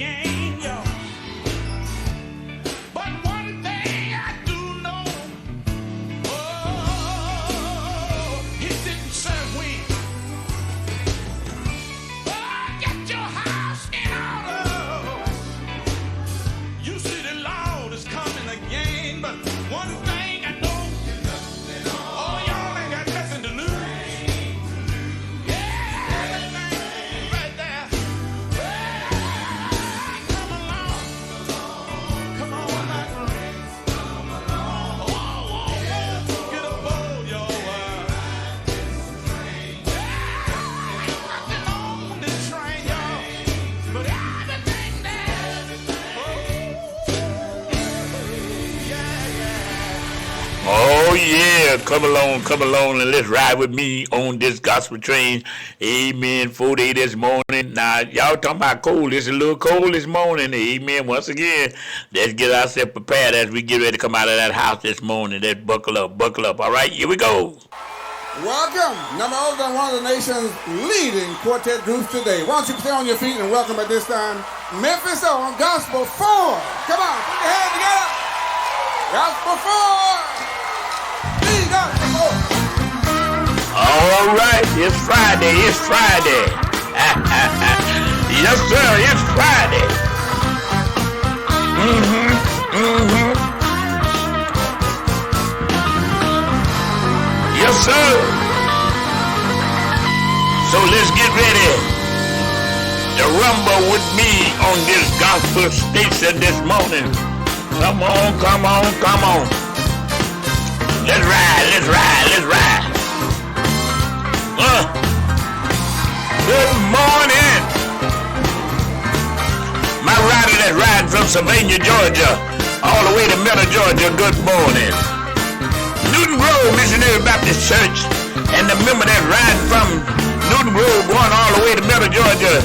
again, yo. But one thing I do know, oh, he didn't serve wind. Oh, get your house in order. You see the Lord is coming again, but one thing I know, oh, y'all ain't got nothing to lose. Yeah, everything right there. Come along. Come on, my friend. Oh, get aboard, y'all. Nothing on this train, y'all. But everything there. Oh yeah, come along, and let's ride with me on this gospel train. Amen. 4 day this morning. Now y'all talking about cold. It's a little cold this morning. Amen. Once again, let's get ourselves prepared as we get ready to come out of that house this morning. Let's buckle up. All right, here we go. Welcome, none other than one of the nation's leading quartet groups today. Why don't you stay on your feet and welcome at this time, Memphis on Gospel 4. Come on, put your hands together. Gospel 4. All right, it's Friday. Yes, sir, it's Friday. Yes, sir. So let's get ready to rumble with me on this gospel station this morning. Come on. Let's ride. Good morning. My rider that's riding from Savannah, Georgia, all the way to Miller, Georgia, good morning. Newton Road Missionary Baptist Church, and the member that's riding from Newton Road going all the way to Miller, Georgia,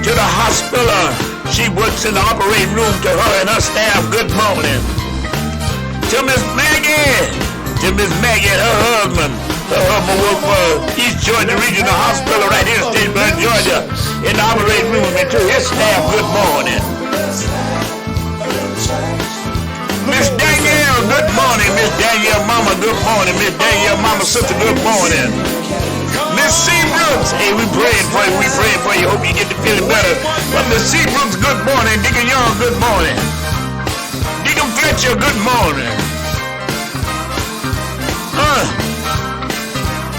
to the hospital. She works in the operating room. To her and her staff, good morning. To Miss Maggie and her husband. Her husband work for East Georgia Regional Hospital right here in Statesboro, Georgia, in the operating room, and to his staff, good morning. Miss Danielle, good morning. Miss Danielle Mama, good morning. Miss Danielle Mama Sister, good morning. Miss Seabrooks, hey, we praying for you. Hope you get to feeling better. But Miss Seabrooks, good morning. Deacon Young, good morning. Deacon Fletcher, good morning.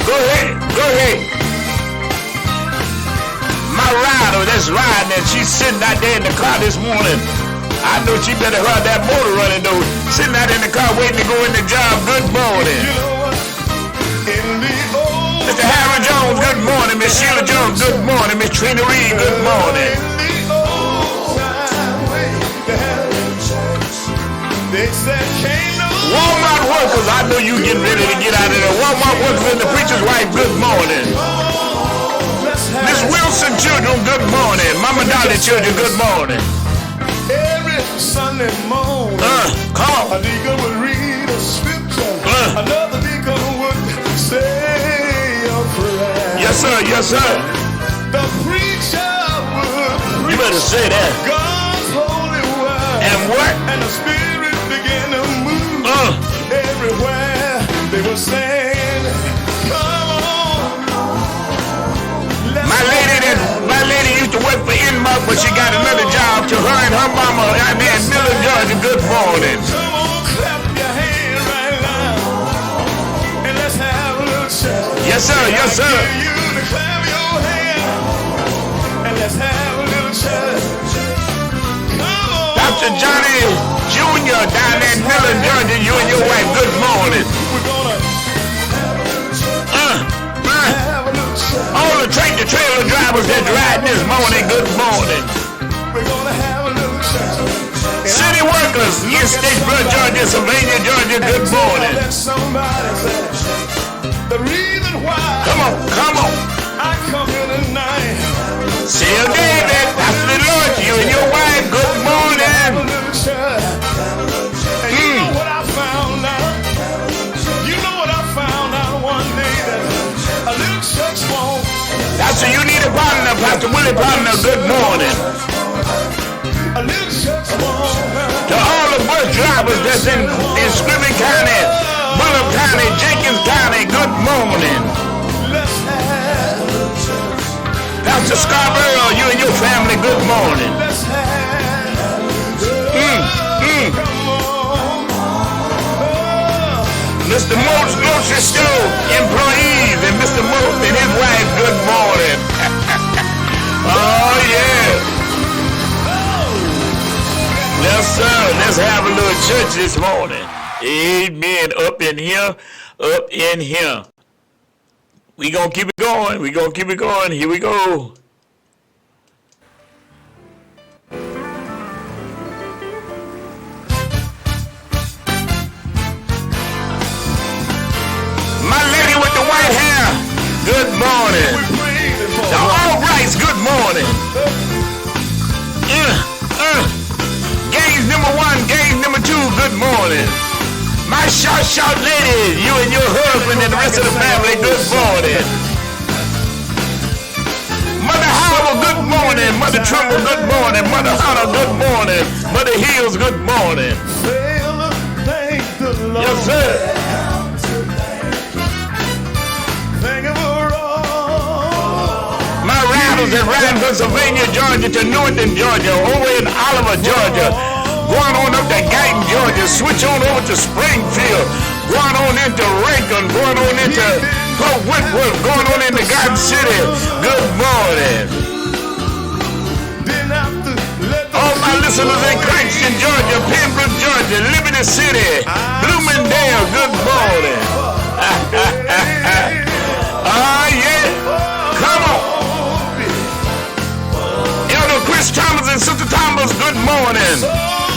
Go ahead. My rider that's riding, and she's sitting out there in the car this morning. I know she better heard that motor running though. Sitting out in the car waiting to go in the job. Good morning. Mr. Harry Jones, good morning. Miss Sheila Jones, good morning. Miss Trina Reed, good morning. Walmart workers, I know you getting ready to get out of there. Walmart workers and the preacher's wife, good morning. Miss Wilson children, good morning. Mama Dolly children, good morning. Every Sunday morning, come on. a deacon would read a scripture. Another deacon would say a prayer. Yes, sir. The preacher would preach. You better say that. God's holy word. And what? And the Spirit began to move everywhere. They were saying, come on. My lady used to work for Inmark, but she got another job. To her and her mama out there in Miller, Georgia, good morning. Come on, clap your hand right now. And let's have a little church. Yes, sir. I dare you to clap your hand. And let's have a little church. Come on. Dr. Johnny Jr. down there in Miller, Georgia, you and your wife, good morning. We're gonna have a little church. All the tractor trailer drivers that's riding this morning, good morning. We're gonna have a little church. City workers in Statesboro, Georgia, Savannah, Georgia, good morning. Let somebody say the reason why. Come on. I come here tonight. Seal David, Pastor the Lord, you and your wife, good morning. Have a little church. And you know what I found out? You know what I found out one day that a little church won't. Pastor, you need a partner. Pastor Willie Partner, good morning. drivers that's in Scriven County, Bullock County, Jenkins County, good morning. Let's have a church. Pastor Scarborough, you and your family, good morning. Let's have a church. Come on. Mr. Moats Grocery Store employees and Mr. Moats and his wife, good morning. Oh, yeah. Yes, sir. Let's have a little church this morning. Amen. Up in here. Up in here. We gonna keep it going. We gonna keep it going. Here we go. My lady with the white hair, good morning. The All Rights, good morning. Games number 1, games number 2, good morning. My short lady, you and your husband and the rest of the family, good morning. Mother Howell, good morning. Mother Trumbull, good morning. Mother Hunter, good morning. Mother Hills, good morning. Yes, sir. My riders that ride Pennsylvania, Georgia to Northern Georgia, over in Oliver, Georgia, going on up to Guyton, Georgia, switch on over to Springfield, going on into Rankin, going on into Fort Whitworth, going on into Garden City. Good morning. All my listeners in Cranston, Georgia, Pembroke, Georgia, Liberty City, Bloomingdale, good morning. Oh, yeah. Come on. Elder Chris Thomas and Sister Thomas, good morning.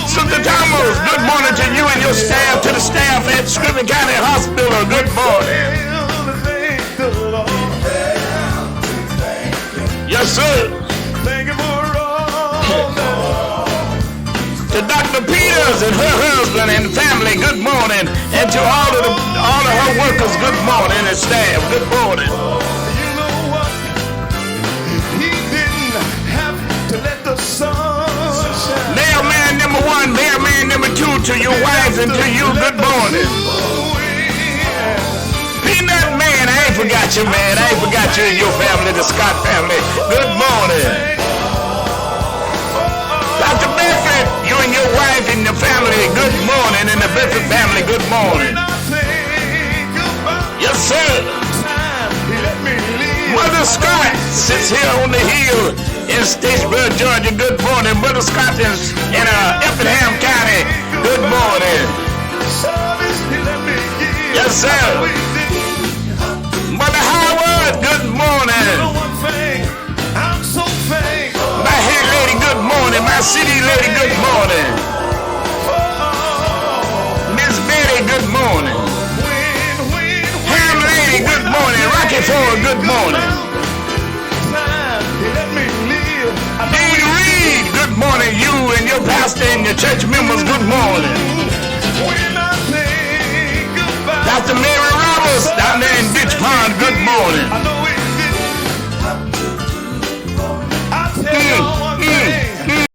Sister Thomas, good morning to you and your staff, to the staff at Scriven County Hospital, good morning. Yes, sir. To Dr. Peters and her husband and family, good morning. And to all of her workers, good morning, and staff, good morning. You know what? He didn't have to let the sun shine. Mailman number 1, mailman number 2, to your wives and to you, good morning. Peanut Man, I ain't forgot you, man. I ain't forgot you and your family, the Scott family. Good morning. Dr. Bedford, you and your wife and your family, good morning. And the Bedford family, good morning. Yes, sir. Mother Scott sits here on the hill in Statesboro, Georgia. Good morning. Mother Scott is in Effingham County. Good morning. Yes, sir. Mother Howard, good morning. My head lady, good morning. My city lady, good morning. Miss Betty, good morning. Ham lady, good morning. Rocky Ford, good morning. Dean Reed, good morning. You and your pastor and your church members, good morning. Dr. Mary Roberts down there in Ditch Pond, good morning.